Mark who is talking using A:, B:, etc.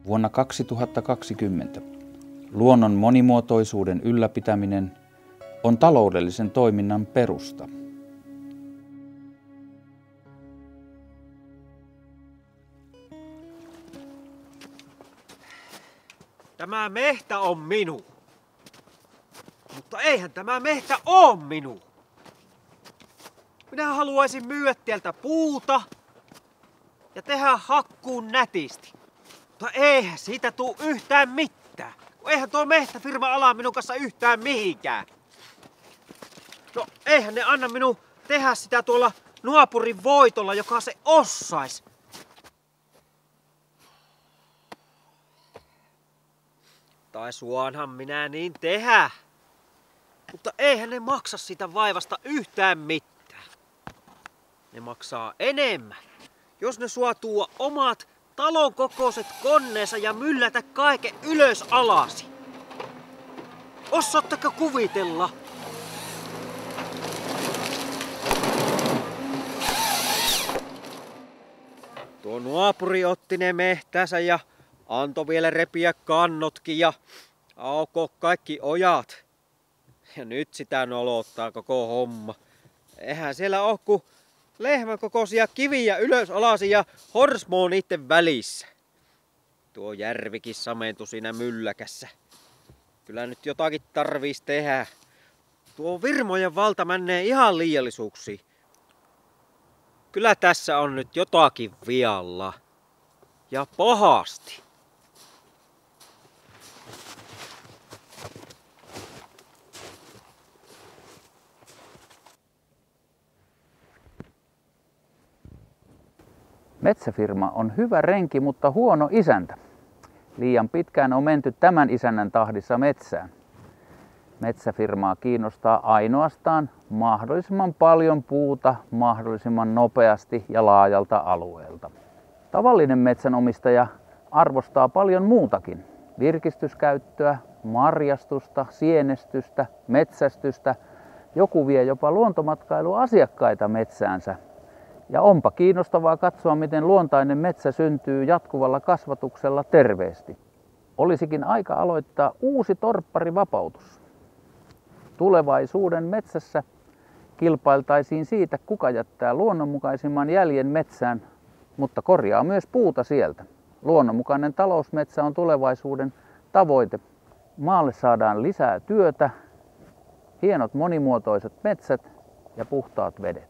A: Vuonna 2020 luonnon monimuotoisuuden ylläpitäminen on taloudellisen toiminnan perusta.
B: Tämä mehtä on minun. Mutta eihän tämä mehtä oo minun. Minä haluaisin myyä tieltä puuta ja tehdä hakkuun nätisti. Mutta eihän siitä tuu yhtään mitään. Eihän tuo mehtäfirma ala minun kanssa yhtään mihinkään. No eihän ne anna minun tehdä sitä tuolla naapurin voitolla, joka se osais. Tai suonhan minä niin tehdä. Mutta eihän ne maksa sitä vaivasta yhtään mitään. Ne maksaa enemmän, jos ne suo tuo omat talon kokoiset koneensa ja myllätä kaiken ylös alasi. Osaatteko kuvitella? Tuo naapuri otti ne mehtänsä ja antoi vielä repiä kannotkin ja aukoo kaikki ojat. Ja nyt sitä nolottaa koko homma. Eihän siellä oo ku lehmän kokoisia kiviä ylös alasi ja horsmoo niitten välissä. Tuo järvikin samentui siinä mylläkässä. Kyllä nyt jotakin tarviis tehdä. Tuo firmojen valta menee ihan liiallisuuksiin. Kyllä tässä on nyt jotakin vialla. Ja pahasti.
A: Metsäfirma on hyvä renki, mutta huono isäntä. Liian pitkään on menty tämän isännän tahdissa metsään. Metsäfirmaa kiinnostaa ainoastaan mahdollisimman paljon puuta mahdollisimman nopeasti ja laajalta alueelta. Tavallinen metsänomistaja arvostaa paljon muutakin. Virkistyskäyttöä, marjastusta, sienestystä, metsästystä. Joku vie jopa luontomatkailuasiakkaita metsäänsä. Ja onpa kiinnostavaa katsoa, miten luontainen metsä syntyy jatkuvalla kasvatuksella terveesti. Olisikin aika aloittaa uusi torpparivapautus. Tulevaisuuden metsässä kilpailtaisiin siitä, kuka jättää luonnonmukaisimman jäljen metsään, mutta korjaa myös puuta sieltä. Luonnonmukainen talousmetsä on tulevaisuuden tavoite. Maalle saadaan lisää työtä, hienot monimuotoiset metsät ja puhtaat vedet.